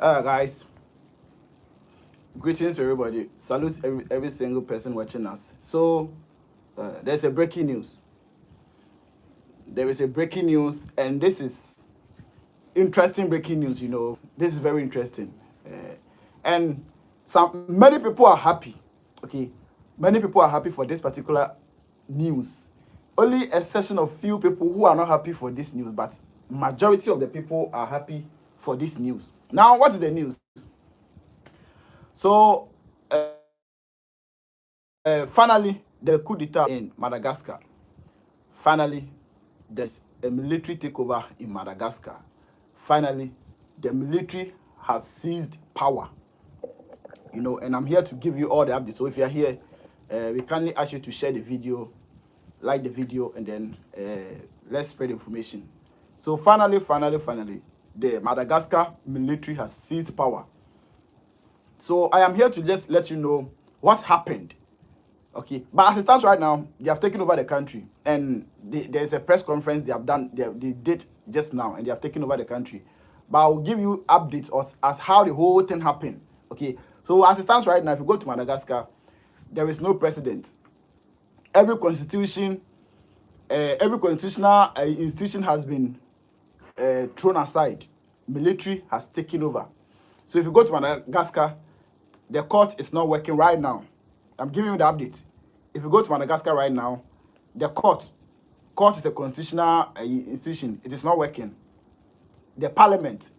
Guys, greetings to everybody. Salute every single person watching us. So, there's a breaking news. There is a breaking news, and this is interesting breaking news. This is very interesting, and many people are happy. Okay, many people are happy for this particular news. Only a section of few people who are not happy for this news, but majority of the people are happy for this news. Now, what is the news? So, finally, the coup d'etat in Madagascar. Finally, there's a military takeover in Madagascar. Finally, the military has seized power. And I'm here to give you all the updates. So if you're here, we kindly ask you to share the video, like the video, and then let's spread information. So finally, the Madagascar military has seized power. So I am here to just let you know what happened. Okay, but as it stands right now, they have taken over the country, and there's a press conference they have done. They did just now, and they have taken over the country. But I will give you updates as how the whole thing happened. Okay, so as it stands right now, if you go to Madagascar, there is no president. Every constitutional institution has been thrown aside. Military has taken over. So if you go to Madagascar, the court is not working right now. I'm giving you the update. If you go to Madagascar right now, the court is a constitutional institution. It is not working. The parliament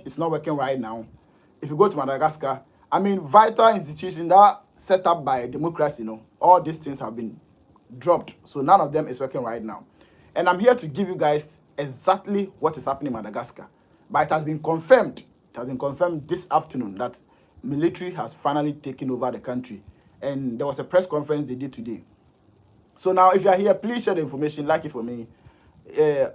is not working right now. If you go to Madagascar, vital institutions that set up by democracy, all these things have been dropped. So none of them is working right now. And I'm here to give you guys exactly what is happening in Madagascar. But it has been confirmed. It has been confirmed this afternoon that military has finally taken over the country. And there was a press conference they did today. So now, if you are here, please share the information, like it for me.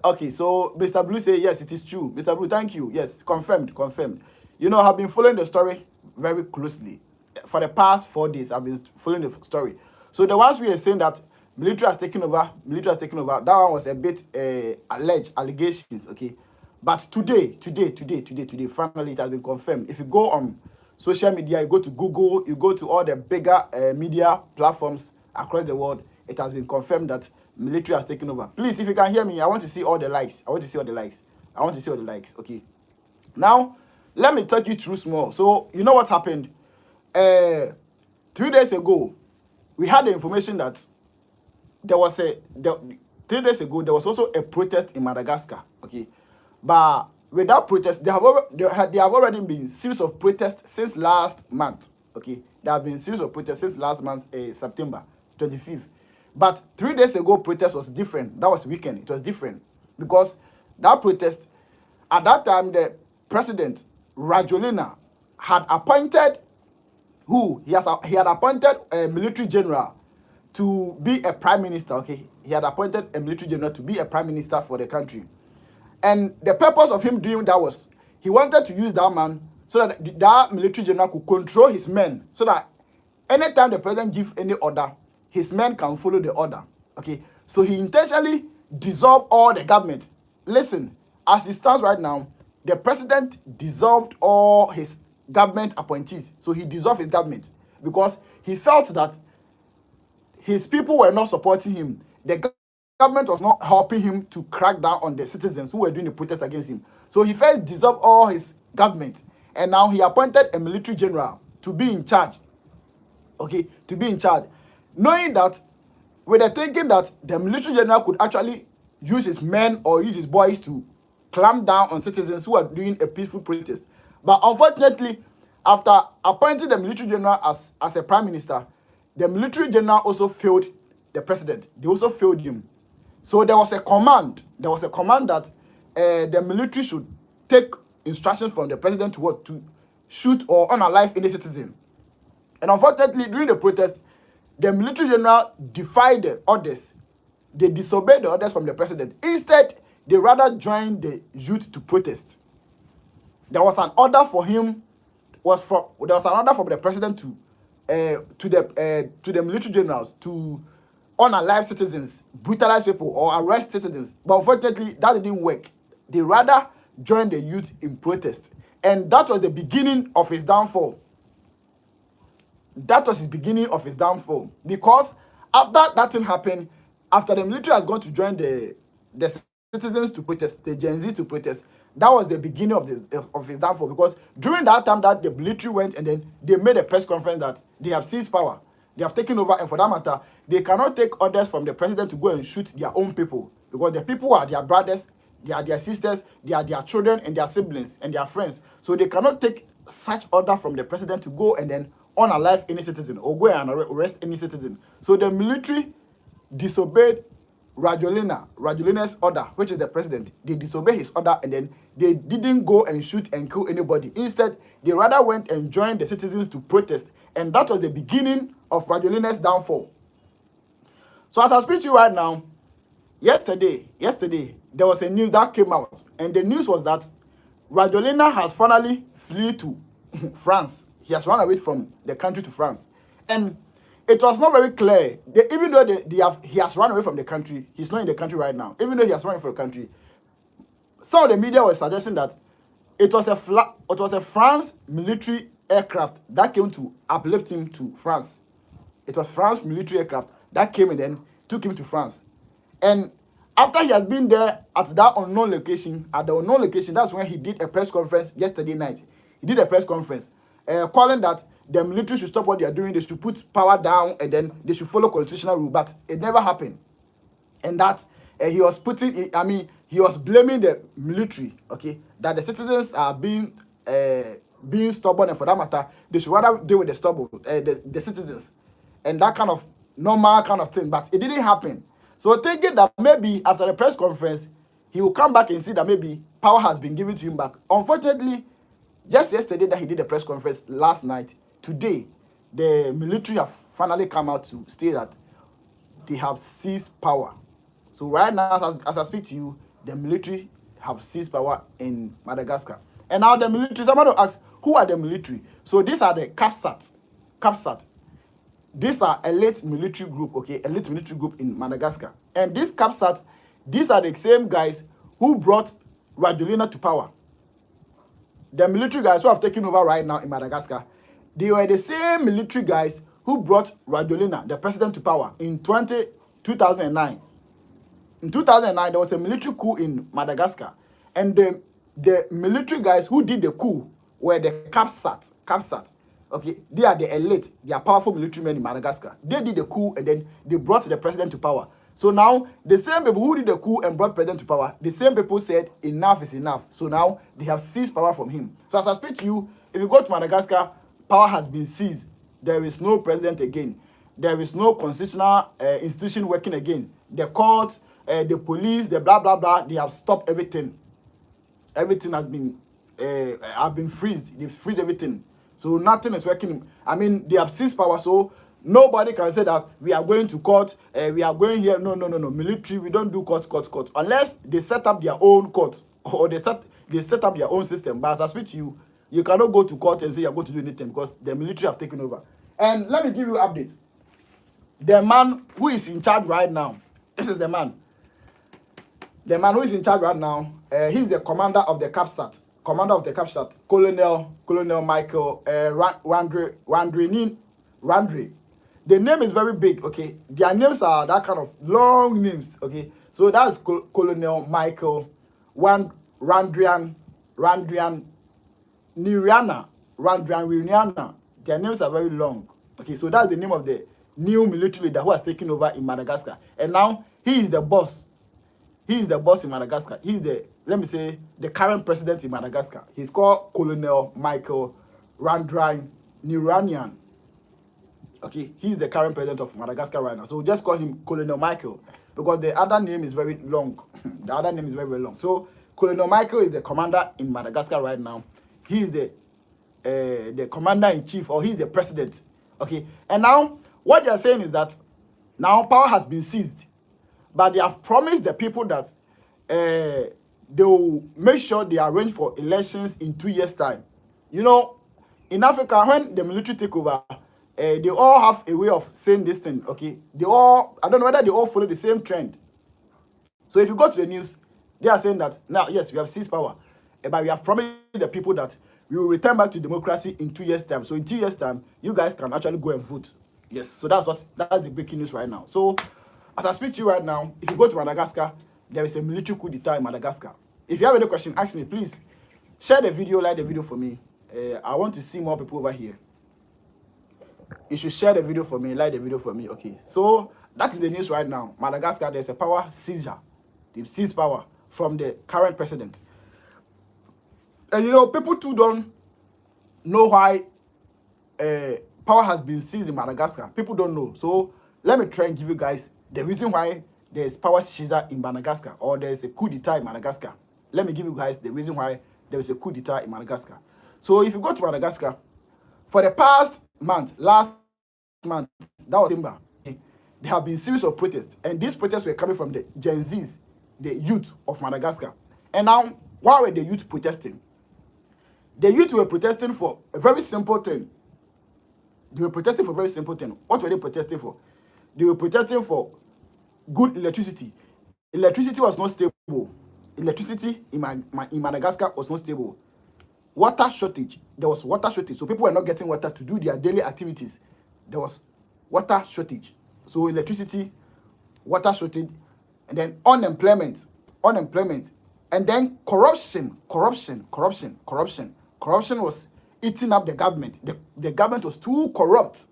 Okay, so Mr. Blue say, yes, it is true. Mr. Blue, thank you. Yes, confirmed. I've been following the story very closely. For the past 4 days, I've been following the story. So the ones we are saying that military has taken over, that one was a bit alleged allegations, okay? But today, finally, it has been confirmed. If you go on social media, you go to Google, you go to all the bigger media platforms across the world, it has been confirmed that military has taken over. Please, if you can hear me, I want to see all the likes. Okay. Now, let me take you through small. So, you know what happened? 3 days ago, we had the information that there was 3 days ago, there was also a protest in Madagascar. Okay. But with that protest, there have already been series of protests since last month. Okay, there have been series of protests since last month, September 25th. But 3 days ago, protest was different. That was weekend. It was different because that protest, at that time, the president Rajolina had appointed He had appointed a military general to be a prime minister. Okay, he had appointed a military general to be a prime minister for the country. And the purpose of him doing that was he wanted to use that man so that that military general could control his men, so that anytime the president gives any order, his men can follow the order. Okay, so he intentionally dissolved all the government. Listen, as it stands right now, the president dissolved all his government appointees. So he dissolved his government because he felt that his people were not supporting him. The government was not helping him to crack down on the citizens who were doing the protest against him. So he first dissolved all his government, and now he appointed a military general to be in charge. Okay, to be in charge, knowing that, with the thinking that the military general could actually use his men or use his boys to clamp down on citizens who are doing a peaceful protest. But unfortunately, after appointing the military general as a prime minister, the military general also failed the president. They also failed him. So there was a command. That the military should take instructions from the president to shoot or unalive any citizen. And unfortunately, during the protest, the military general defied the orders. They disobeyed the orders from the president. Instead, they rather joined the youth to protest. There was an order for him. There was an order from the president to the military generals to unalive citizens, brutalize people, or arrest citizens. But unfortunately, that didn't work. They rather joined the youth in protest. And that was the beginning of his downfall. That was his beginning of his downfall. Because after that thing happened, after the military has gone to join the citizens to protest, the Gen Z to protest, that was the beginning of his downfall. Because during that time that the military went and then they made a press conference that they have seized power, they have taken over, and for that matter, they cannot take orders from the president to go and shoot their own people, because the people are their brothers, they are their sisters, they are their children and their siblings and their friends. So they cannot take such order from the president to go and then unalive any citizen or go and arrest any citizen. So the military disobeyed Rajolina's order, which is the president. They disobeyed his order, and then they didn't go and shoot and kill anybody. Instead, they rather went and joined the citizens to protest, and that was the beginning of Rajolina's downfall. So as I speak to you right now, yesterday, there was a news that came out, and the news was that Rajolina has finally fled to France. He has run away from the country to France, and it was not very clear. Even though he has run away from the country, he's not in the country right now. Even though he has run away from the country, some of the media were suggesting that it was a France military aircraft that came to uplift him to France. It was France military aircraft that came and then took him to France. And after he had been there at that unknown location, that's when he did a press conference yesterday night. He did a press conference calling that the military should stop what they are doing, they should put power down, and then they should follow constitutional rule. But it never happened. And that he was blaming the military, okay, that the citizens are being stubborn, and for that matter, they should rather deal with the stubborn, the citizens, and that kind of normal kind of thing. But it didn't happen. So thinking that maybe after the press conference, he will come back and see that maybe power has been given to him back. Unfortunately, just yesterday that he did the press conference last night, today, the military have finally come out to state that they have seized power. So right now, as I speak to you, the military have seized power in Madagascar. And now the military, somebody will ask, who are the military? So these are the CAPSAT. These are elite military group, okay, elite military group in Madagascar. And these CAPSAT, these are the same guys who brought Rajolina to power. The military guys who have taken over right now in Madagascar, they were the same military guys who brought Rajolina, the president, to power in 2009. In 2009, there was a military coup in Madagascar. And the military guys who did the coup were the CAPSAT. Okay, they are the elite, they are powerful military men in Madagascar. They did the coup and then they brought the president to power. So now, the same people who did the coup and brought president to power, the same people said enough is enough. So now, they have seized power from him. So as I speak to you, if you go to Madagascar, power has been seized. There is no president again. There is no constitutional institution working again. The court, the police, the blah, blah, blah, they have stopped everything. Everything has been freezed. They've freezed everything. So nothing is working. I mean, they have seized power, so nobody can say that we are going to court, we are going here. No. Military, we don't do court. Unless they set up their own court or they set up their own system. But as I speak to you, you cannot go to court and say you're going to do anything because the military have taken over. And let me give you an update. The man who is in charge right now, this is the man. The man who is in charge right now, he's the commander of the CAPSAT. Colonel Michael Randre. The name is very big, okay? Their names are that kind of long names, okay? So that's Colonel Michael Randrian Niriana. Their names are very long, okay? So that's the name of the new military leader who has taken over in Madagascar. And now he is the boss. He is the boss in Madagascar. He's the current president in Madagascar. He's called Colonel Michael Randrian Niranian. Okay, he's the current president of Madagascar right now. So just call him Colonel Michael because the other name is very long. The other name is very, very long. So Colonel Michael is the commander in Madagascar right now. He's the commander in chief, or he's the president. Okay, and now what they are saying is that now power has been seized. But they have promised the people that they will make sure they arrange for elections in 2 years' time. You know, in Africa, when the military take over, they all have a way of saying this thing, okay? I don't know whether they all follow the same trend. So if you go to the news, they are saying that, now, yes, we have seized power. but we have promised the people that we will return back to democracy in 2 years' time. So in 2 years' time, you guys can actually go and vote. Yes, so that's the breaking news right now. So as I speak to you right now, if you go to Madagascar, there is a military coup d'etat in Madagascar. If you have any question, ask me, please. Share the video, like the video for me. I want to see more people over here. You should share the video for me, like the video for me. Okay, so that is the news right now. Madagascar, there's a power seizure. They seize power from the current president. And you know, people too don't know why power has been seized in Madagascar. People don't know. So let me try and give you guys the reason why there's power seizure in Madagascar, or there's a coup d'etat in Madagascar. Let me give you guys the reason why there is a coup d'etat in Madagascar. So if you go to Madagascar, for the past month, last month, that was September, there have been series of protests, and these protests were coming from the Gen Zs, the youth of Madagascar. And now, why were the youth protesting? The youth were protesting for a very simple thing. They were protesting for a very simple thing. What were they protesting for? They were protesting for good electricity. Electricity was not stable. Electricity in Madagascar was not stable. Water shortage. There was water shortage. So people were not getting water to do their daily activities. There was water shortage. So electricity, water shortage, and then unemployment, and then corruption was eating up the government. The government was too corrupt.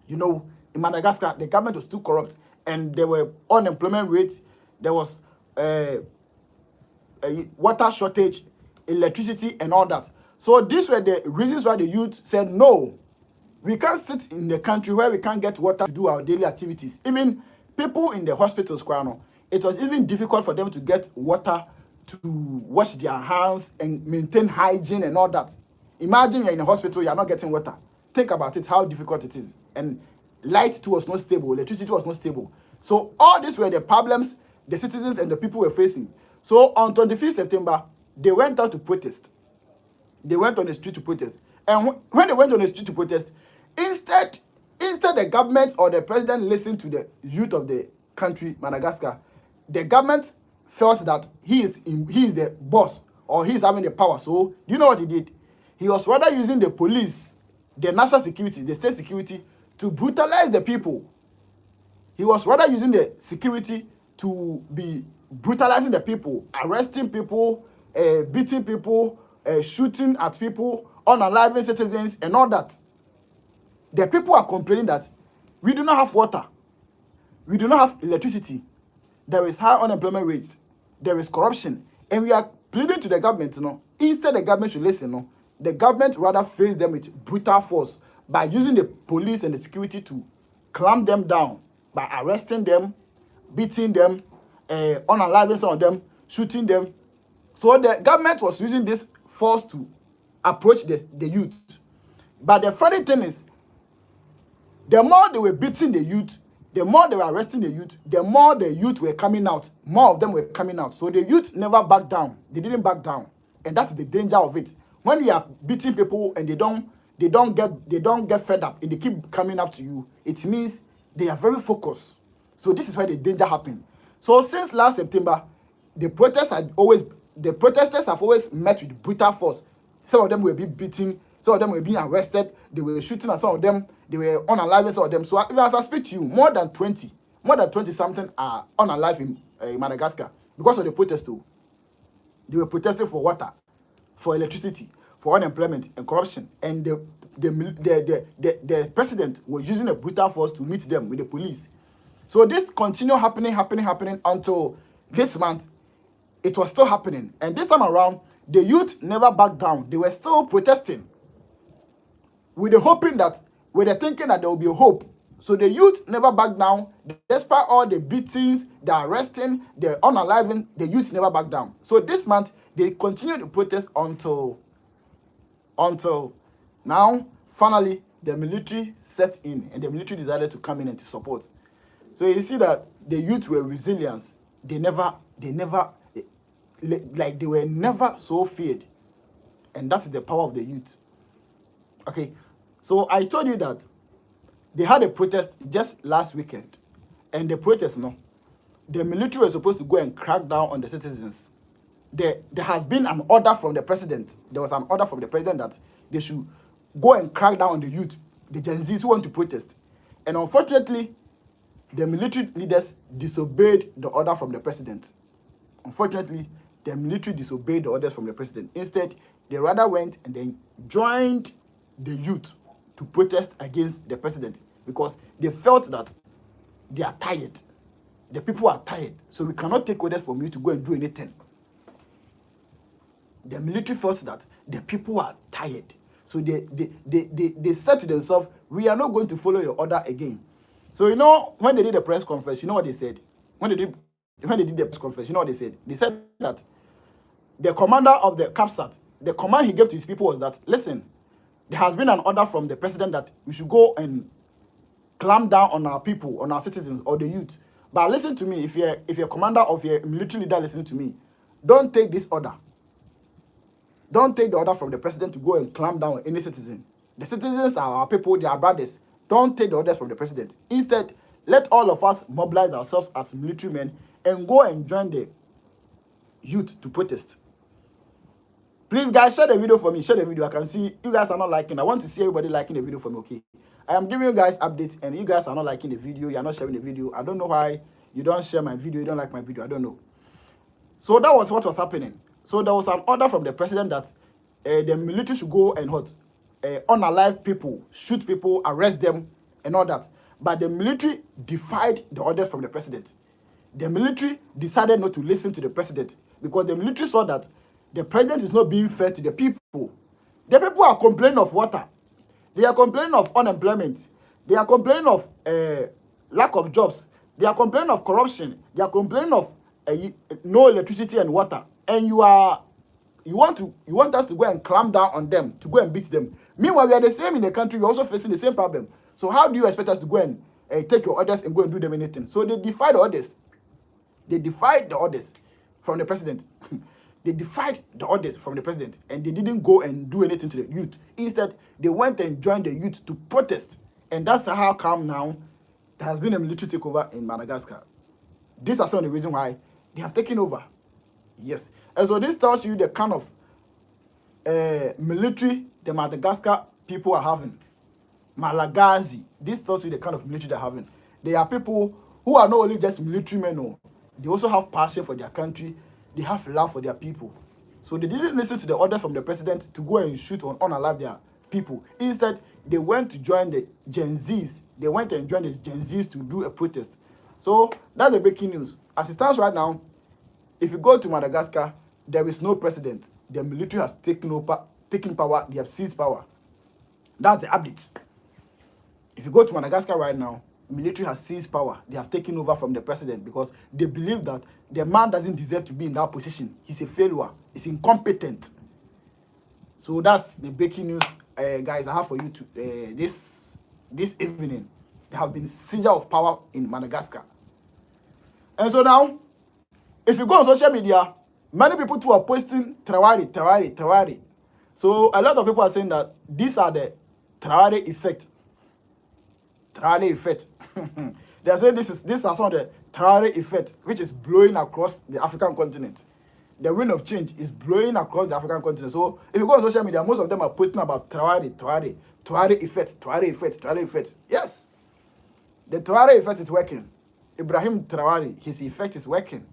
You know, in Madagascar, the government was too corrupt, and there were unemployment rates. There was a water shortage, electricity, and all that. So these were the reasons why the youth said, no, we can't sit in the country where we can't get water to do our daily activities. Even people in the hospitals, it was even difficult for them to get water to wash their hands and maintain hygiene and all that. Imagine you're in a hospital, you're not getting water. Think about it, how difficult it is. And light too was not stable, electricity was not stable. So all these were the problems the citizens and the people were facing. So on 25th September, they went out to protest. They went on the street to protest. And when they went on the street to protest, instead the government or the president listened to the youth of the country, Madagascar, the government felt that he is the boss, or he is having the power. So do you know what he did? He was rather using the police, the national security, the state security, to brutalize the people. He was rather using the security to be brutalizing the people, arresting people, beating people, shooting at people, unaliving citizens, and all that. The people are complaining that we do not have water, we do not have electricity, there is high unemployment rates, there is corruption, and we are pleading to the government, instead the government should listen, the government rather face them with brutal force by using the police and the security to clamp them down, by arresting them, beating them, unaliving some of them, shooting them. So the government was using this force to approach the youth. But the funny thing is, the more they were beating the youth, the more they were arresting the youth, the more the youth were coming out. More of them were coming out. So the youth never backed down. They didn't back down. And that's the danger of it. When you are beating people and they don't get fed up and they keep coming up to you, it means they are very focused. So this is where the danger happened. So since last September, the protesters have always met with brutal force. Some of them were being beaten, some of them were being arrested, they were shooting at some of them, they were unaliving some of them. So as I speak to you, more than 20 something are unalive in Madagascar because of the protest too. They were protesting for water, for electricity, for unemployment and corruption. And the president was using a brutal force to meet them with the police. So this continued happening until this month. It was still happening. And this time around, the youth never backed down. They were still protesting with the thinking that there will be a hope. So the youth never backed down. Despite all the beatings, the arresting, the unaliving, the youth never backed down. So this month, they continued to protest until now, finally, the military set in and the military decided to come in and to support. So you see that the youth were resilient. They were never so feared. And that's the power of the youth. Okay, so I told you that they had a protest just last weekend. And the protest, the military was supposed to go and crack down on the citizens. there has been an order from the president. There was an order from the president that they should go and crack down on the youth, the Gen Zs who want to protest. And unfortunately, the military leaders disobeyed the order from the president. Unfortunately, the military disobeyed the orders from the president. Instead, they rather went and then joined the youth to protest against the president because they felt that they are tired. The people are tired. So we cannot take orders from you to go and do anything. The military felt that the people are tired. So they said to themselves, we are not going to follow your order again. So, you know, when they did the press conference, you know what they said? When they did the press conference, you know what they said? They said that the commander of the CAPSAT, the command he gave to his people was that, listen, there has been an order from the president that we should go and clamp down on our people, on our citizens, or the youth. But listen to me, if you're a commander of your military leader, listen to me. Don't take this order. Don't take the order from the president to go and clamp down on any citizen. The citizens are our people, they are brothers. Don't take the orders from the president. Instead, let all of us mobilize ourselves as military men and go and join the youth to protest. Please, guys, share the video for me. Share the video. I can see you guys are not liking. I want to see everybody liking the video for me, okay? I am giving you guys updates, and you guys are not liking the video. You are not sharing the video. I don't know why you don't share my video. You don't like my video. I don't know. So that was what was happening. So there was an order from the president that the military should go and unalive people, shoot people, arrest them, and all that. But the military defied the orders from the president. The military decided not to listen to the president because the military saw that the president is not being fair to the people. The people are complaining of water. They are complaining of unemployment. They are complaining of lack of jobs. They are complaining of corruption. They are complaining of no electricity and water. And you want us to go and clamp down on them, to go and beat them. Meanwhile, we are the same in the country. We're also facing the same problem. So how do you expect us to go and take your orders and go and do them anything? So they defied the orders. They defied the orders from the president. They defied the orders from the president, and they didn't go and do anything to the youth. Instead, they went and joined the youth to protest. And that's how come now there has been a military takeover in Madagascar. These are some of the reasons why they have taken over. Yes. And so this tells you the kind of military the Madagascar people are having. Malagasy. This tells you the kind of military they're having. They are people who are not only just military men, no. They also have passion for their country. They have love for their people. So they didn't listen to the order from the president to go and shoot on unalive their people. Instead, they went to join the Gen Zs. They went and joined the Gen Zs to do a protest. So that's the breaking news. As it stands right now, if you go to Madagascar, there is no president. The military has taken power. They have seized power. That's the update. If you go to Madagascar right now, military has seized power. They have taken over from the president because they believe that the man doesn't deserve to be in that position. He's a failure. He's incompetent. So that's the breaking news, guys, I have for you this evening. There have been seizure of power in Madagascar. And so now, if you go on social media, many people too are posting Traore. So a lot of people are saying that these are the Traore effect. Traore effect. They are saying this is some of the Traore effect, which is blowing across the African continent. The wind of change is blowing across the African continent. So if you go on social media, most of them are posting about Traore effect. Yes, the Traore effect is working. Ibrahim Traore, his effect is working.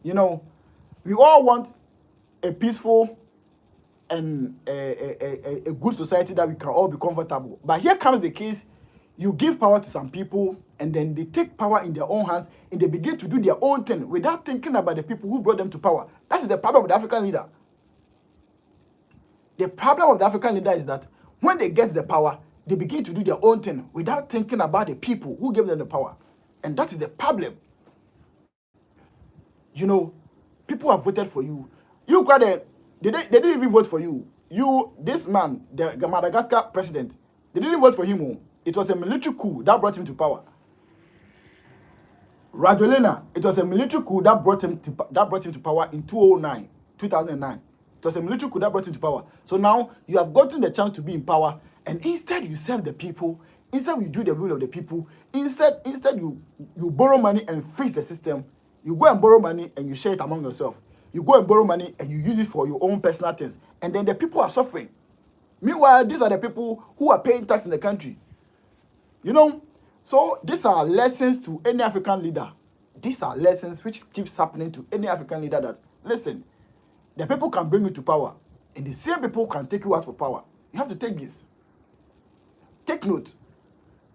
You know, we all want a peaceful and a good society that we can all be comfortable. But here comes the case. You give power to some people, and then they take power in their own hands, and they begin to do their own thing without thinking about the people who brought them to power. That is the problem of the African leader. The problem of the African leader is that when they get the power, they begin to do their own thing without thinking about the people who gave them the power. And that is the problem. You know, people have voted for you. You they didn't even vote for you. This man, the Madagascar president, they didn't vote for him. It was a military coup that brought him to power. Radolena, it was a military coup that brought him to power in 2009. It was a military coup that brought him to power. So now you have gotten the chance to be in power, and instead you serve the people. Instead you do the will of the people. Instead you borrow money and fix the system. You go and borrow money and you share it among yourself. You go and borrow money and you use it for your own personal things. And then the people are suffering. Meanwhile, these are the people who are paying tax in the country. You know, so these are lessons to any African leader. These are lessons which keeps happening to any African leader that, listen, the people can bring you to power and the same people can take you out of power. You have to take this. Take note.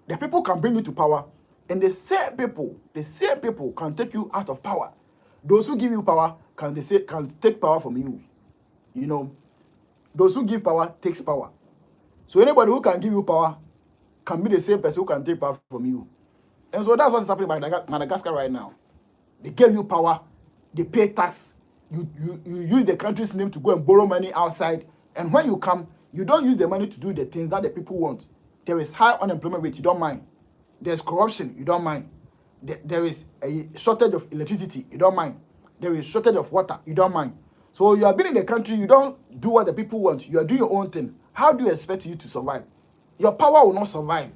The people can bring you to power and the same people can take you out of power. Those who give you power can take power from you. You know, those who give power takes power. So anybody who can give you power can be the same person who can take power from you. And so that's what's happening by Madagascar right now. They gave you power, they pay tax, you use the country's name to go and borrow money outside, and when you come, you don't use the money to do the things that the people want. There is high unemployment rate, you don't mind. There's corruption, you don't mind. There is a shortage of electricity, you don't mind. There is shortage of water, you don't mind. So you have been in the country, you don't do what the people want, you are doing your own thing. How do you expect you to survive? Your power will not survive.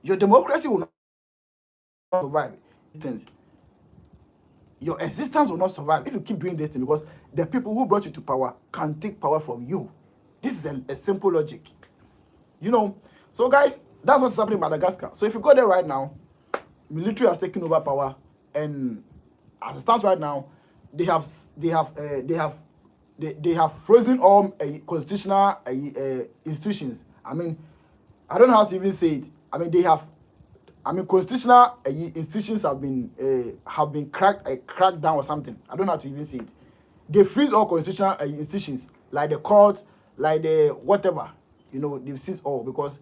Your democracy will not survive. Your existence will not survive if you keep doing this thing, because the people who brought you to power can take power from you. This is a simple logic. You know, so guys, that's what's happening in Madagascar. So if you go there right now, military has taken over power, and as it stands right now, they have frozen all constitutional institutions. I mean, I don't know how to even say it. I mean, constitutional institutions have been cracked down or something. I don't know how to even say it. They freeze all constitutional institutions, like the court, like the whatever. You know, they freeze all, because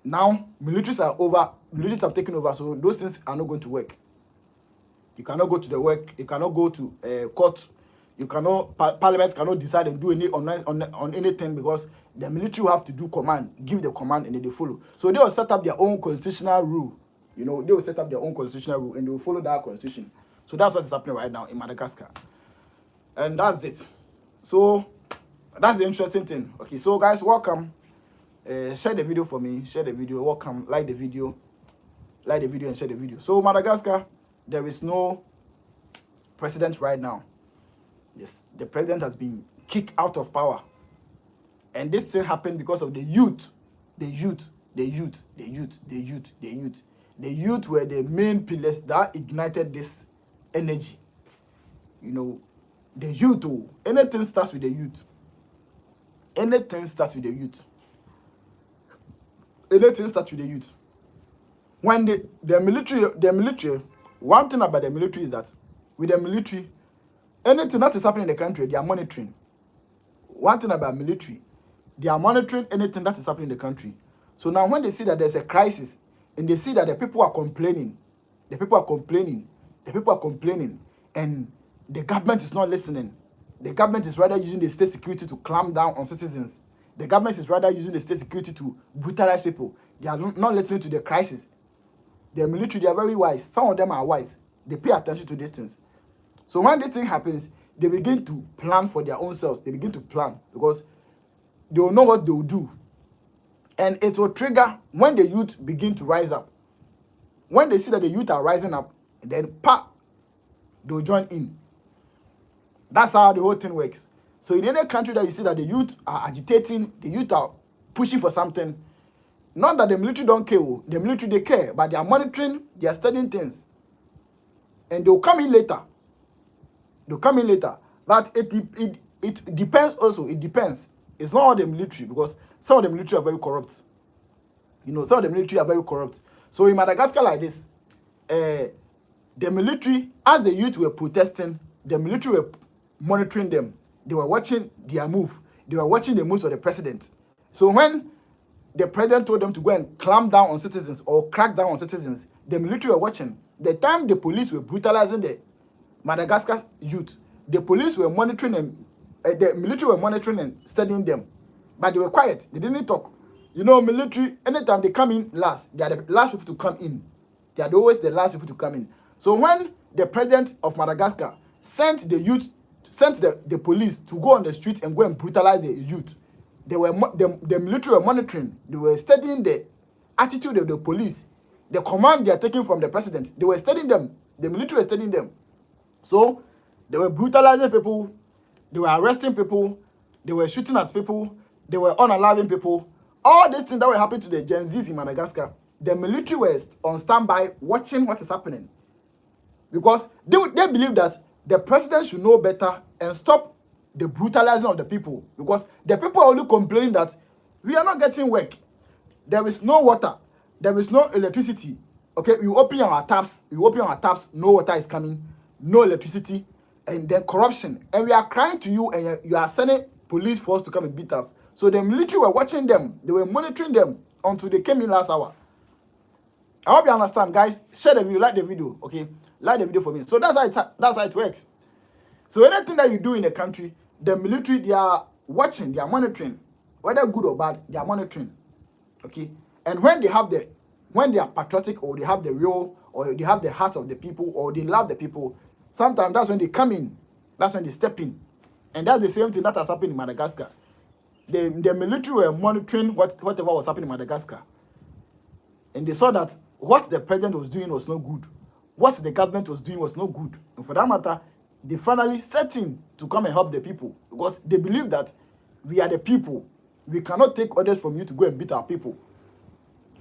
now militaries have taken over, so those things are not going to work. You cannot go to the work. You cannot go to court. You cannot. Parliament cannot decide and do any on anything, because the military will have to do command, give the command, and then they follow. So they will set up their own constitutional rule. You know, they will set up their own constitutional rule and they will follow that constitution. So that's what's happening right now in Madagascar, and that's it. So that's the interesting thing. Okay, so guys, welcome. Share the video for me. Share the video. Welcome. Like the video, and share the video. So Madagascar, there is no president right now. Yes, the president has been kicked out of power. And this thing happened because of the youth. The youth were the main pillars that ignited this energy. You know, the youth, anything starts with the youth. Anything starts with the youth. When the military, one thing about the military is that with the military, anything that is happening in the country, they are monitoring. One thing about military, they are monitoring anything that is happening in the country. So now when they see that there's a crisis and they see that the people are complaining, and the government is not listening. The government is rather using the state security to clamp down on citizens. The government is rather using the state security to brutalize people. They are not listening to the crisis. The military, they are very wise. Some of them are wise. They pay attention to these things. So when this thing happens, they begin to plan for their own selves. They begin to plan, because they will know what they will do. And it will trigger when the youth begin to rise up. When they see that the youth are rising up, then they'll join in. That's how the whole thing works. So in any country that you see that the youth are agitating, the youth are pushing for something, not that the military don't care. The military, they care, but they are monitoring, they are studying things. And they'll come in later. But it depends also. It depends. It's not all the military, because some of the military are very corrupt. You know, some of the military are very corrupt. So in Madagascar like this, the military, as the youth were protesting, the military were monitoring them. They were watching their move. They were watching the moves of the president. So when the president told them to go and clamp down on citizens or crack down on citizens, the military were watching. The time the police were brutalizing the Madagascar youth, the police were monitoring them. The military were monitoring and studying them, but they were quiet. They didn't talk. You know, military, anytime they come in last, they are the last people to come in. They are always the last people to come in. So when the president of Madagascar sent the police to go on the street and go and brutalize the youth, the military were monitoring. They were studying the attitude of the police, the command they are taking from the president. They were studying them. The military was studying them. So They were brutalizing people. They were arresting people. They were shooting at people. They were unaliving people. All these things that were happening to the Gen Zs in Madagascar, the military was on standby watching what is happening. Because they believe that the president should know better and stop the brutalizing of the people. Because the people are only complaining that we are not getting work. There is no water. There is no electricity. Okay, we open our taps. No water is coming. No electricity. And then corruption. And we are crying to you, and you are sending police force to come and beat us. So the military were watching them. They were monitoring them until they came in last hour. I hope you understand, guys. Share the video, like the video, okay? Like the video for me. So that's how it works. So anything that you do in a country, the military, they are watching, they are monitoring. Whether good or bad, they are monitoring. Okay? And when they are patriotic, or they have the real, or they have the heart of the people, or they love the people, sometimes that's when they come in. That's when they step in. And that's the same thing that has happened in Madagascar. The military were monitoring whatever was happening in Madagascar. And they saw that what the president was doing was not good. What the government was doing was not good. And for that matter, they finally set in to come and help the people. Because they believe that we are the people. We cannot take orders from you to go and beat our people.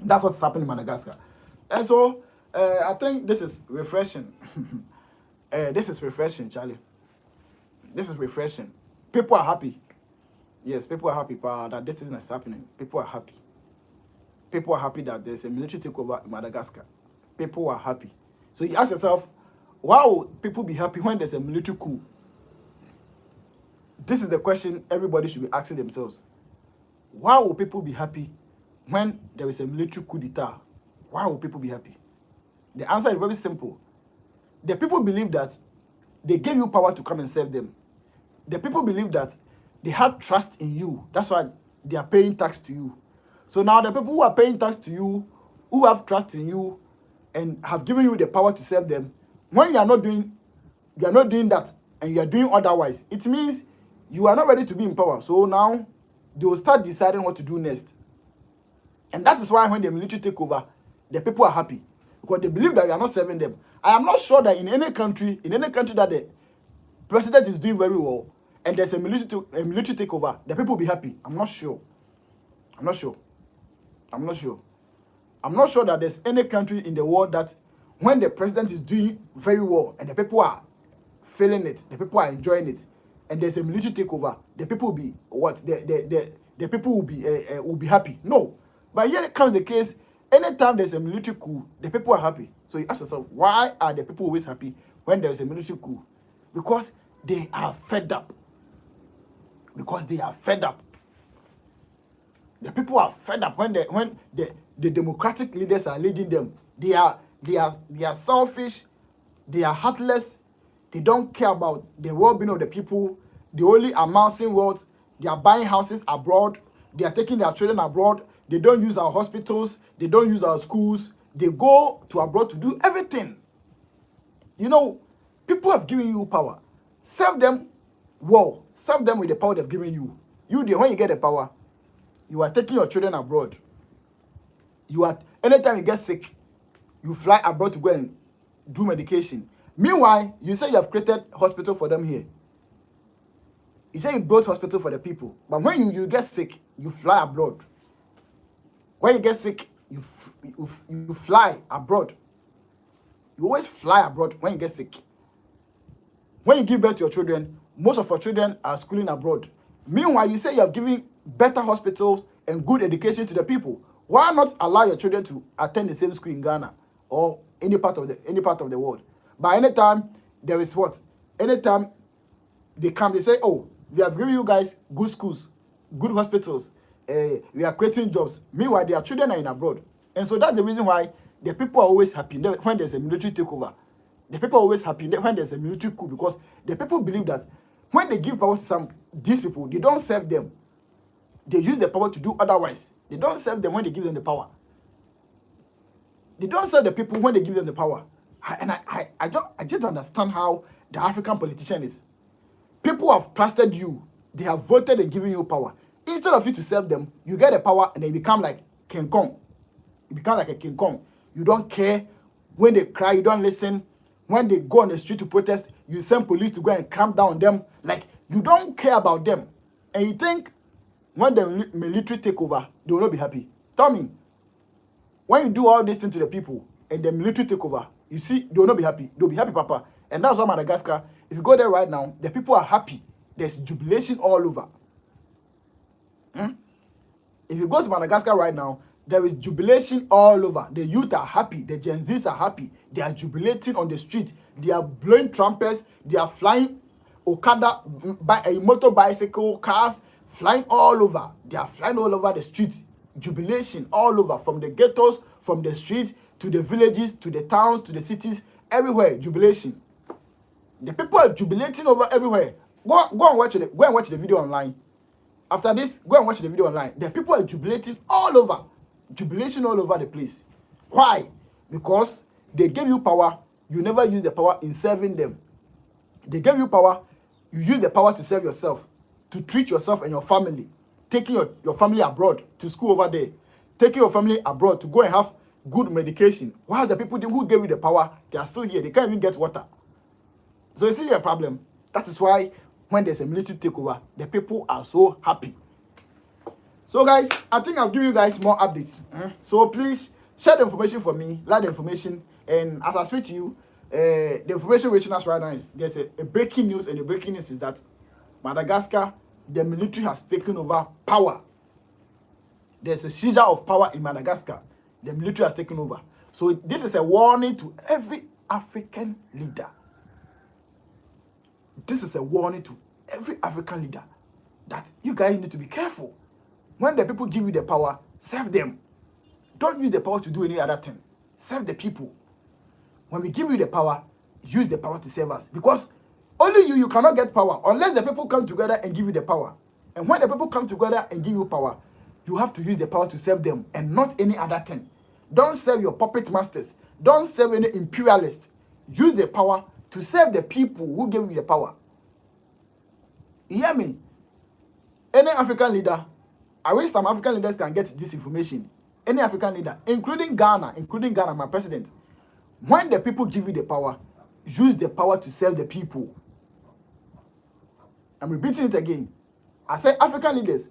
That's what's happening in Madagascar. And so, I think this is refreshing. This is refreshing, Charlie. This is refreshing. People are happy. Yes, people are happy that this isn't happening. People are happy. People are happy that there's a military takeover in Madagascar. People are happy. So you ask yourself, why would people be happy when there's a military coup? This is the question everybody should be asking themselves. Why will people be happy when there is a military coup d'etat? Why will people be happy? The answer is very simple. The people believe that they gave you power to come and serve them. The people believe that they had trust in you. That's why they are paying tax to you. So now the people who are paying tax to you, who have trust in you and have given you the power to serve them, when you are not doing that and you are doing otherwise, it means you are not ready to be in power. So now they will start deciding what to do next. And that is why when the military take over, the people are happy because they believe that you are not serving them. I am not sure that in any country that the president is doing very well and there's a military takeover, the people will be happy. I'm not sure that there's any country in the world that when the president is doing very well and the people are feeling it, the people are enjoying it, and there's a military takeover, the people will be what? The people will be happy. No. But here comes the case, anytime there's a military coup, the people are happy. So you ask yourself, why are the people always happy when there's a military coup? Because they are fed up. The people are fed up when the democratic leaders are leading them. They are selfish. They are heartless. They don't care about the well-being of the people. They only amassing wealth. They are buying houses abroad. They are taking their children abroad. They don't use our hospitals. They don't use our schools. They go to abroad to do everything. You know, people have given you power. Serve them well. Serve them with the power they've given you. When you get the power, you are taking your children abroad. Anytime you get sick, you fly abroad to go and do medication. Meanwhile, you say you have created hospital for them here. You say you built hospital for the people. But when you get sick, you fly abroad. When you get sick, you fly abroad. You always fly abroad when you get sick. When you give birth to your children, most of your children are schooling abroad. Meanwhile, you say you have given better hospitals and good education to the people. Why not allow your children to attend the same school in Ghana or any part of the world? But anytime there is what? Anytime they come, they say, oh, we have given you guys good schools, good hospitals, we are creating jobs. Meanwhile, their children are in abroad. And so that's the reason why the people are always happy when there's a military takeover. The people are always happy when there's a military coup because the people believe that when they give power to these people, they don't serve them. They use the power to do otherwise. They don't serve them when they give them the power. They don't serve the people when they give them the power. I just don't understand how the African politician is. People have trusted you. They have voted and given you power. Instead of you to serve them, you get the power and then you become like King Kong. You become like a King Kong. You don't care. When they cry, you don't listen. when they go on the street to protest, you send police to go and clamp down on them. Like, you don't care about them. And you think when the military take over, they will not be happy. Tell me, when you do all this thing to the people and the military take over, you see, they will not be happy. They'll be happy, Papa. And that's why Madagascar, if you go there right now, the people are happy. There's jubilation all over. If you go to Madagascar right now, there is jubilation all over. The youth are happy. The Gen Zs are happy. They are jubilating on the street. They are blowing trumpets. They are flying Okada, motor bicycle, cars, flying all over. They are flying all over the streets. Jubilation all over, from the ghettos, from the streets, to the villages, to the towns, to the cities, everywhere, jubilation. The people are jubilating over everywhere. Go and watch the video online. After this, go and watch the video online. The people are jubilating all over. Jubilation all over the place. Why? Because they gave you power. You never use the power in serving them. They gave you power. You use the power to serve yourself, to treat yourself and your family. Taking your family abroad to school over there. Taking your family abroad to go and have good medication. While the people who gave you the power, they are still here. They can't even get water. So you see a problem. That is why when there's a military takeover, the people are so happy. So guys, I think I'll give you guys more updates. So please share the information for me, like the information, and as I speak to you, the information reaching us right now is there's a breaking news, and the breaking news is that Madagascar, the military has taken over power. There's a seizure of power in Madagascar. The military has taken over. So this is a warning to every African leader. This is a warning to every African leader that you guys need to be careful. When the people give you the power, serve them. Don't use the power to do any other thing. Serve the people. When we give you the power, use the power to serve us. Because only you cannot get power unless the people come together and give you the power. And when the people come together and give you power, you have to use the power to serve them and not any other thing. Don't serve your puppet masters. Don't serve any imperialists. Use the power to serve the people who gave you the power. You hear me? Any African leader, I wish some African leaders can get this information. Any African leader, including Ghana, my president. When the people give you the power, use the power to serve the people. I'm repeating it again. I say African leaders,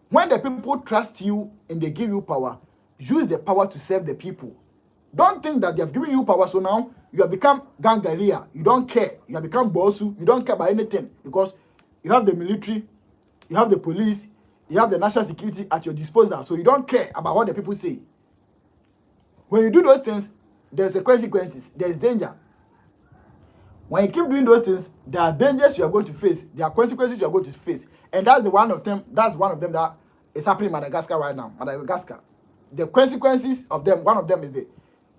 when the people trust you and they give you power, use the power to serve the people. Don't think that they have given you power, so now you have become gangaria. You don't care. You have become bossu. You don't care about anything because you have the military, you have the police, you have the national security at your disposal. So you don't care about what the people say. When you do those things, there's a consequences. There's danger. When you keep doing those things, there are dangers you are going to face. There are consequences you are going to face. And that's one of them that is happening in Madagascar right now. Madagascar. The consequences of them, one of them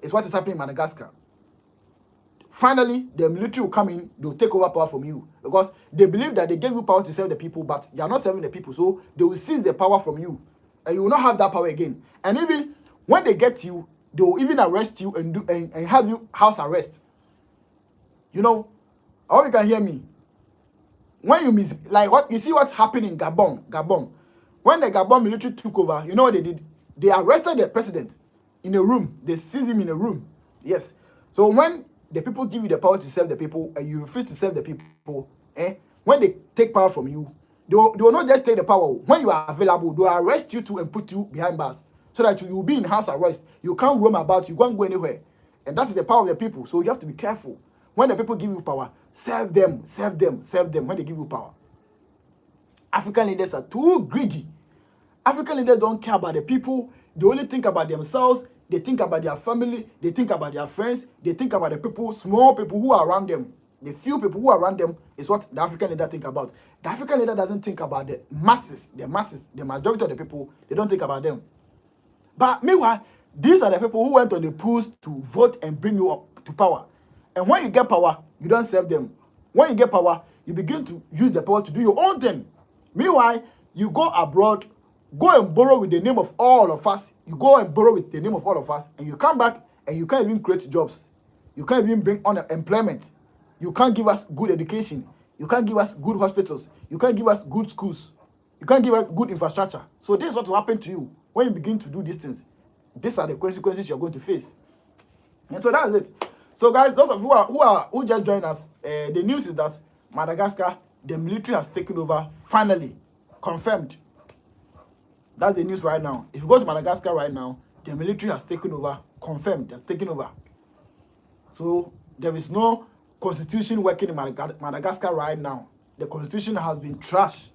is what is happening in Madagascar. Finally, the military will come in, they'll take over power from you. Because they believe that they gave you power to serve the people, but they are not serving the people. So they will seize the power from you. And you will not have that power again. And even when they get you, they will even arrest you and have you house arrest. You know, I hope you can hear me. When you you see what's happening in Gabon. When the Gabon military took over, you know what they did? They arrested the president in a room. They seized him in a room. Yes. So when the people give you the power to serve the people and you refuse to serve the people, when they take power from you, they will not just take the power. When you are available, they will arrest you too and put you behind bars so that you will be in house arrest. You can't roam about. You can't go anywhere. And that is the power of the people. So you have to be careful. When the people give you power, serve them when they give you power. African leaders are too greedy. African leaders don't care about the people. They only think about themselves. They think about their family. They think about their friends. They think about the people, small people who are around them. The few people who are around them is what the African leader think about. The African leader doesn't think about the masses, the majority of the people. They don't think about them. But meanwhile, these are the people who went on the polls to vote and bring you up to power. And when you get power, you don't serve them. When you get power, you begin to use the power to do your own thing. Meanwhile, you go abroad, go and borrow with the name of all of us. You go and borrow with the name of all of us, and you come back and you can't even create jobs. You can't even bring on employment. You can't give us good education. You can't give us good hospitals. You can't give us good schools. You can't give us good infrastructure. So this is what will happen to you when you begin to do these things. These are the consequences you're going to face. And so that's it. So guys, those of who just joined us, the news is that Madagascar, the military has taken over, finally confirmed. That's the news right now. If you go to Madagascar right now, the military has taken over, confirmed, they're taking over. So there is no constitution working in Madagascar right now. The constitution has been trashed.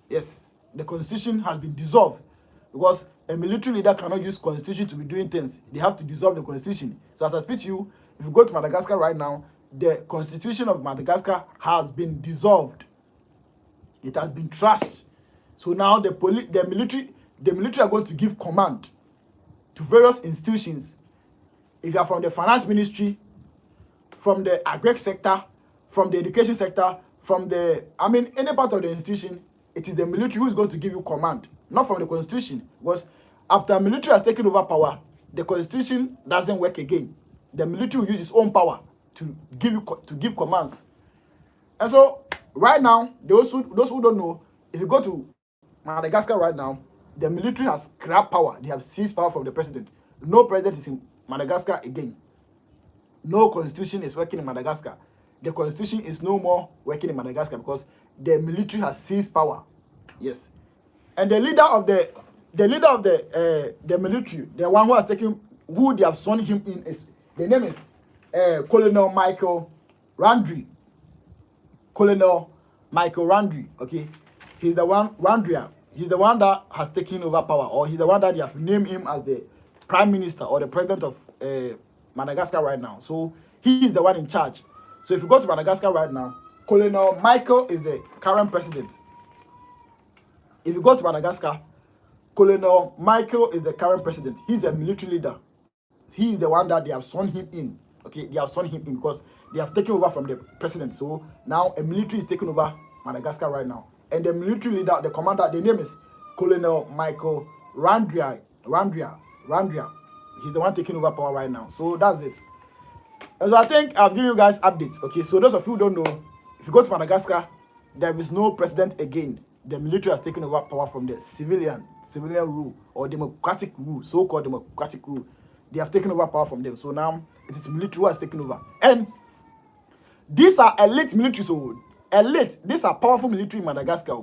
Yes, the constitution has been dissolved because a military leader cannot use constitution to be doing things. They have to dissolve the constitution. So as I speak to you, if you go to Madagascar right now, the constitution of Madagascar has been dissolved. It has been trashed. So now the military are going to give command to various institutions. If you are from the finance ministry, from the agri sector, from the education sector, from the, any part of the institution, it is the military who is going to give you command, not from the constitution. Because after military has taken over power, the constitution doesn't work again. The military will use its own power to give commands. And so right now, those who don't know, if you go to Madagascar right now, the military has grabbed power. They have seized power from the president. No president is in Madagascar again. No constitution is working in Madagascar. The constitution is no more working in Madagascar because the military has seized power. Yes. And the leader of the military, the one who has taken, who they have sworn him in, is, the name is Colonel Michael Randri. Colonel Michael Randri, okay? He's the one, Randria. He's the one that has taken over power, or he's the one that they have named him as the prime minister or the president of Madagascar right now. So he is the one in charge. So if you go to Madagascar right now, Colonel Michael is the current president. If you go to Madagascar, Colonel Michael is the current president. He's a military leader. He is the one that they have sworn him in. Okay, they have sworn him in because they have taken over from the president. So now a military is taking over Madagascar right now. And the military leader, the commander, the name is Colonel Michael Randria. He's the one taking over power right now. So that's it. And so I think I've given you guys updates. Okay, so those of you who don't know, if you go to Madagascar, there is no president again. The military has taken over power from the civilian rule or democratic rule, so-called democratic rule. They have taken over power from them. So now it is military who has taken over. And these are elite military, so elite. These are powerful military in Madagascar.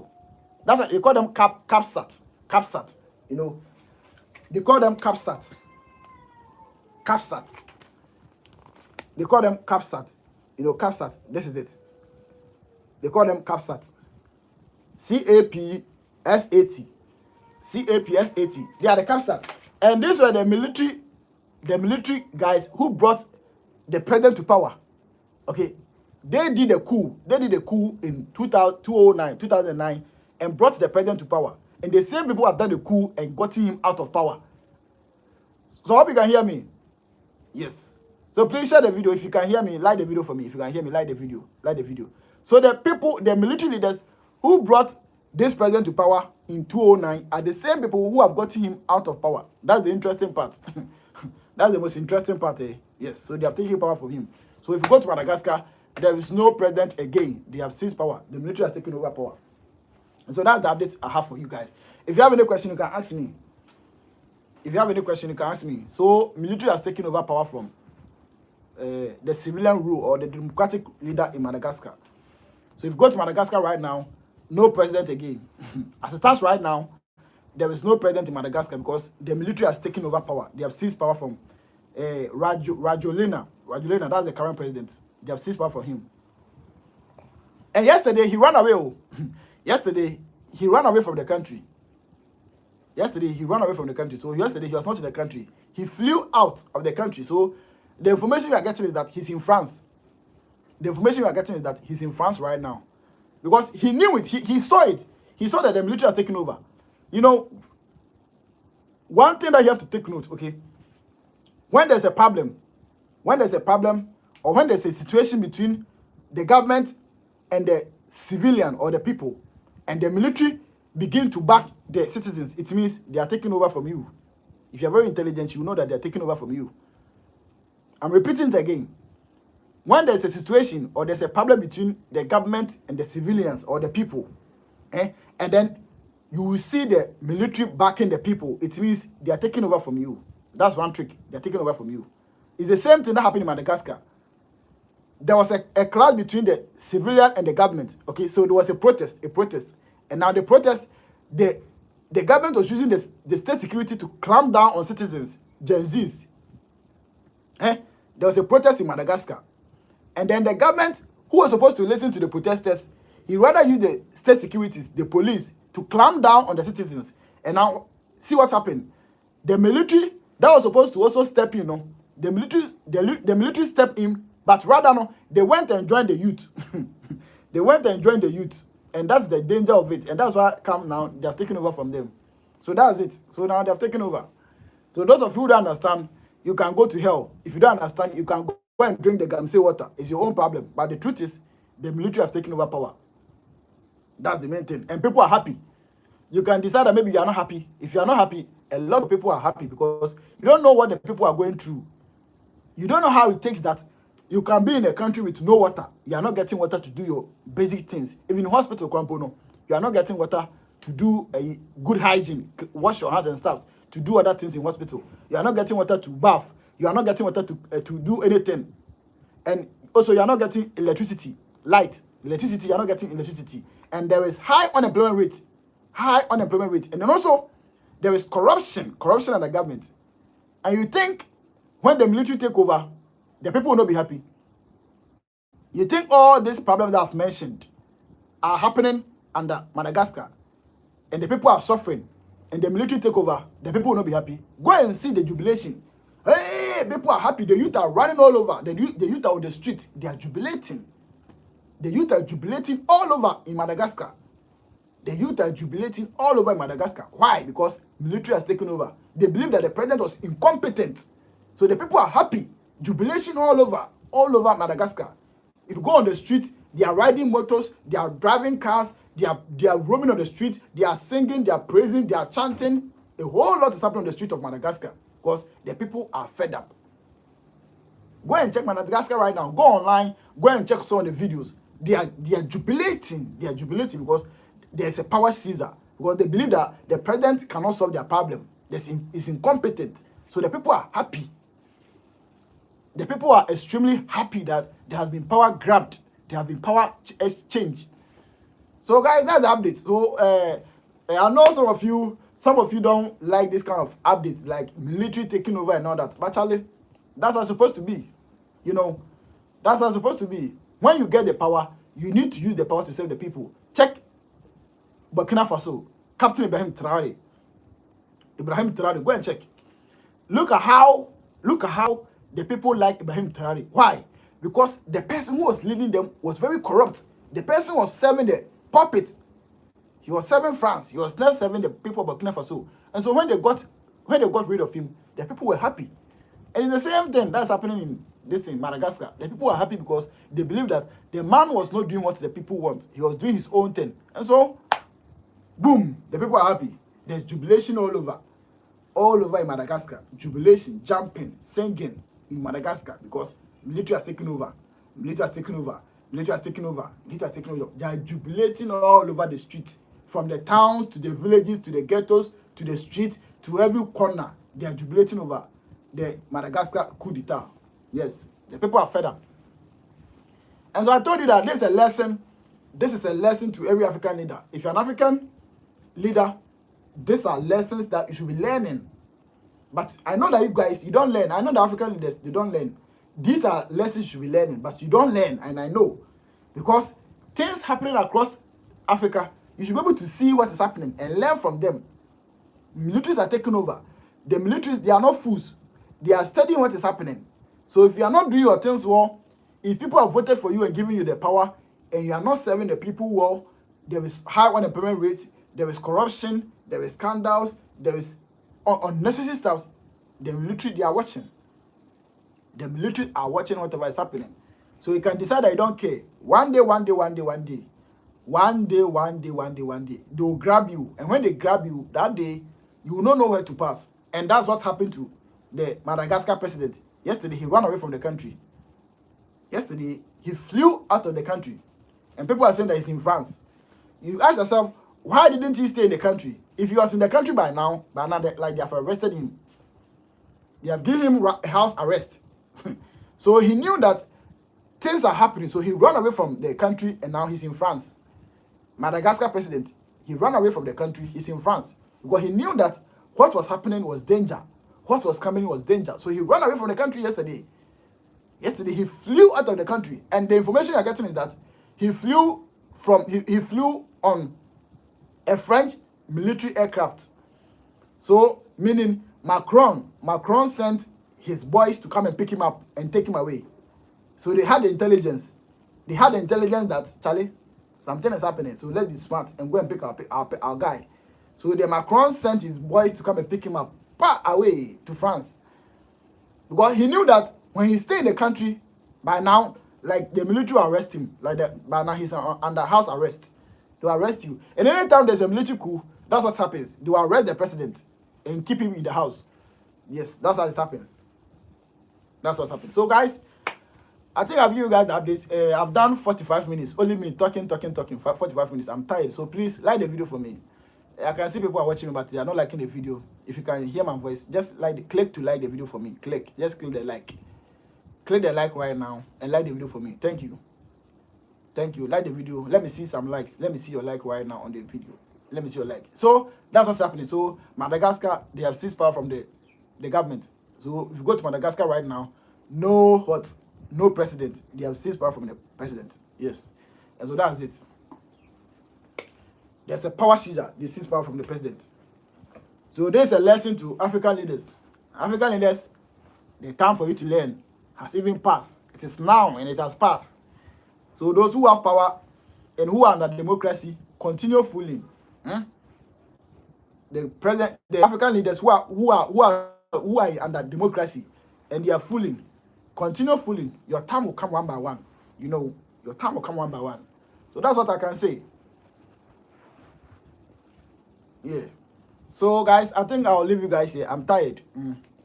That's why they call them CAPSAT. CAPSAT, you know. They call them CAPSAT. CAPSAT. They call them CAPSAT. You know, CAPSAT. This is it. They call them CAPSAT. CAPSAT. CAPSAT. They are the CAPSAT. And these were the military guys who brought the president to power. Okay. They did a coup. They did a coup in 2009, and brought the president to power. And the same people have done the coup and gotten him out of power. So I hope you can hear me. Yes. So please share the video. If you can hear me, like the video for me. If you can hear me, like the video. Like the video. So the people, the military leaders who brought this president to power in 2009 are the same people who have gotten him out of power. That's the interesting part. That's the most interesting part. Yes. So they have taken power from him. So if you go to Madagascar, there is no president again. They have seized power. The military has taken over power. And so that's the update I have for you guys. If you have any question, you can ask me. If you have any question, you can ask me. So military has taken over power from the civilian rule or the democratic leader in Madagascar. So if you go to Madagascar right now, no president again. As it stands right now, there is no president in Madagascar because the military has taken over power. They have seized power from Rajoelina. Rajoelina, that's the current president. They have seized power from him. And yesterday, he ran away. Yesterday, he ran away from the country. Yesterday, he ran away from the country. So yesterday, he was not in the country. He flew out of the country. So the information we are getting is that he's in France. The information we are getting is that he's in France right now. Because he knew it. He saw it. He saw that the military has taken over. You know, one thing that you have to take note, okay? When there's a problem, or when there's a situation between the government and the civilian or the people, and the military begin to back the citizens, it means they are taking over from you. If you're very intelligent, you know that they're taking over from you. I'm repeating it again. When there's a situation or there's a problem between the government and the civilians or the people, and then you will see the military backing the people, it means they are taking over from you. That's one trick. They're taking over from you. It's the same thing that happened in Madagascar. There was a clash between the civilian and the government. Okay, so there was a protest, and now the protest, the government was using the state security to clamp down on citizens, Gen Zs. There was a protest in Madagascar, and then the government, who was supposed to listen to the protesters, he rather used the state securities, the police, to clamp down on the citizens. And now, see what happened. The military that was supposed to also step in, the military stepped in, but rather no, they went and joined the youth. They went and joined the youth, and that's the danger of it. And that's why come now they have taken over from them. So that's it. So now they have taken over. So those of you who don't understand, you can go to hell. If you don't understand, you can go and drink the Gamse water. It's your own problem. But the truth is, the military have taken over power. That's the main thing. And people are happy. You can decide that maybe you are not happy. If you are not happy, a lot of people are happy because you don't know what the people are going through. You don't know how it takes that you can be in a country with no water. You are not getting water to do your basic things. Even in hospital, you are not getting water to do a good hygiene, wash your hands and stuff, to do other things in hospital. You are not getting water to bath. You are not getting water to do anything. And also, you are not getting electricity, light, electricity. You are not getting electricity. And there is high unemployment rate. And then also, there is corruption in the government. And you think when the military take over, the people will not be happy. You think all these problems that I've mentioned are happening under Madagascar, and the people are suffering, and the military take over, the people will not be happy. Go and see the jubilation. Hey, people are happy. The youth are running all over. The youth are on the street. They are jubilating. The youth are jubilating all over in Madagascar. The youth are jubilating all over in Madagascar. Why? Because military has taken over. They believe that the president was incompetent. So the people are happy. Jubilation all over Madagascar. If you go on the street, they are riding motors, they are driving cars, they are roaming on the street, they are singing, they are praising, they are chanting. A whole lot is happening on the street of Madagascar because the people are fed up. Go and check Madagascar right now. Go online, go and check some of the videos. They are jubilating. They are jubilating because there's a power seizure. Because they believe that the president cannot solve their problem. He's incompetent. So the people are happy. The people are extremely happy that there has been power grabbed. There has been power exchange. So guys, that's the update. So I know some of you don't like this kind of updates, like military taking over and all that. But actually, that's how it's supposed to be. That's how it's supposed to be. When you get the power, you need to use the power to save the people. Check Burkina Faso, Captain Ibrahim Traore. Go and check. Look at how the people like Ibrahim Traore. Why? Because the person who was leading them was very corrupt. The person was serving the puppet. He was serving France. He was not serving the people of Burkina Faso. And so when they got rid of him, the people were happy. And it's the same thing that's happening in this thing, Madagascar. The people are happy because they believe that the man was not doing what the people want. He was doing his own thing. And so, boom, the people are happy. There's jubilation all over in Madagascar. Jubilation, jumping, singing in Madagascar because military has taken over. They are jubilating all over the streets, from the towns to the villages to the ghettos to the street to every corner. They are jubilating over the Madagascar coup d'etat. Yes, the people are fed up. And so I told you that this is a lesson. This is a lesson to every African leader. If you're an African leader, these are lessons that you should be learning. But I know that you guys, you don't learn. I know the African leaders, they don't learn. These are lessons you should be learning, but you don't learn, and I know. Because things happening across Africa, you should be able to see what is happening and learn from them. Militaries are taking over. The militaries, they are not fools. They are studying what is happening. So if you are not doing your things well, if people have voted for you and giving you the power, and you are not serving the people well, there is high unemployment rate, there is corruption, there is scandals, there is unnecessary stuff. The military, they are watching. The military are watching whatever is happening. So you can decide that you don't care. One day, they will grab you. And when they grab you, that day, you will not know where to pass. And that's what happened to the Madagascar president. Yesterday, he ran away from the country. Yesterday, he flew out of the country. And people are saying that he's in France. You ask yourself, why didn't he stay in the country? If he was in the country by now, they have arrested him. They have given him house arrest. So he knew that things are happening. So he ran away from the country and now he's in France. Madagascar president, he ran away from the country, he's in France. Because he knew that what was happening was danger. What was coming was danger. So he ran away from the country yesterday. Yesterday he flew out of the country. And the information you're getting is that he flew on a French military aircraft. So meaning Macron sent his boys to come and pick him up and take him away. So they had the intelligence. They had the intelligence that, Charlie, something is happening. So let's be smart and go and pick our guy. So the Macron sent his boys to come and pick him up, away to France. Because he knew that when he stayed in the country, by now, like the military will arrest him. By now he's under house arrest. They will arrest you. And anytime there's a military coup, that's what happens. They will arrest the president and keep him in the house. Yes, that's how it happens. That's what's happening. So guys, I think I've given you guys the updates. I've done 45 minutes. Only me talking. 45 minutes. I'm tired. So please like the video for me. I can see people are watching me, but they are not liking the video. If you can hear my voice, just click to like the video for me. Just click the like. Click the like right now and like the video for me. Thank you. Like the video. Let me see some likes. Let me see your like right now on the video. Let me see your like. So that's what's happening. So Madagascar, they have seized power from the government. So if you go to Madagascar right now, no president. They have seized power from the president. Yes. And so that's it. There's a power seizure. They seize power from the president. So there's a lesson to African leaders. African leaders, the time for you to learn has even passed. It is now and it has passed. So those who have power and who are under democracy, continue fooling. The African leaders who are under democracy and they are fooling, continue fooling. Your time will come one by one. You know, your time will come one by one. So that's what I can say. Yeah. So guys, I think I'll leave you guys here. I'm tired.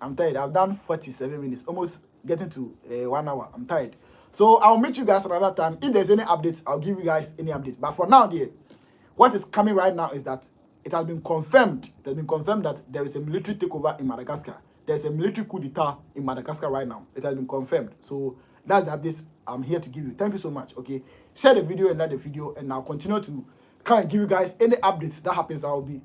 I'm tired. I've done 47 minutes, almost getting to 1 hour. I'm tired. So I'll meet you guys another time. If there's any updates, I'll give you guys any updates. But for now, what is coming right now is that it has been confirmed. It has been confirmed that there is a military takeover in Madagascar. There's a military coup d'etat in Madagascar right now. It has been confirmed. So that's the updates I'm here to give you. Thank you so much. Okay, share the video and like the video, and I'll continue to kind of give you guys any updates that happens. I'll be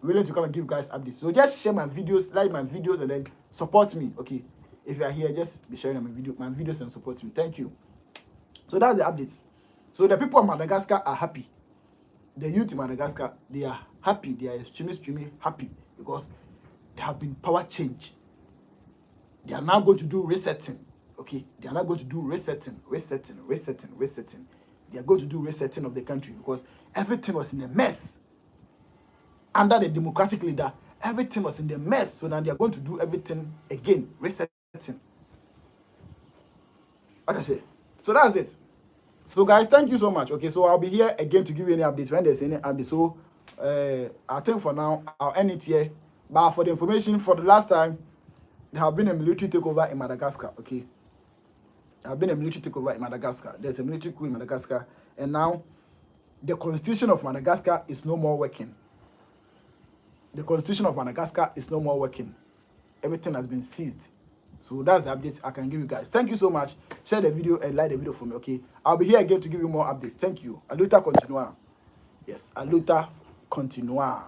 willing to come and give you guys updates. So just share my videos, like my videos, and then support me. Okay, if you are here, just be sharing my videos and support me. Thank you. So that's the updates. So the people of Madagascar are happy. The youth in Madagascar, they are happy. They are extremely happy because there have been power change. They are now going to do resetting. Okay, they are now going to do resetting. They are going to do resetting of the country because everything was in a mess. Under the democratic leader, everything was in the mess. So now they are going to do everything again, resetting. What I say. So that's it. So guys, thank you so much. Okay, so I'll be here again to give you any updates when there's any updates. So I think for now I'll end it here. But for the information, for the last time, there have been a military takeover in Madagascar. Okay, there have been a military takeover in Madagascar. There's a military coup in Madagascar, and now the constitution of Madagascar is no more working. The constitution of Madagascar is no more working. Everything has been seized. So that's the updates I can give you guys. Thank you so much. Share the video and like the video for me, okay? I'll be here again to give you more updates. Thank you. A luta continua. Yes, a luta continua.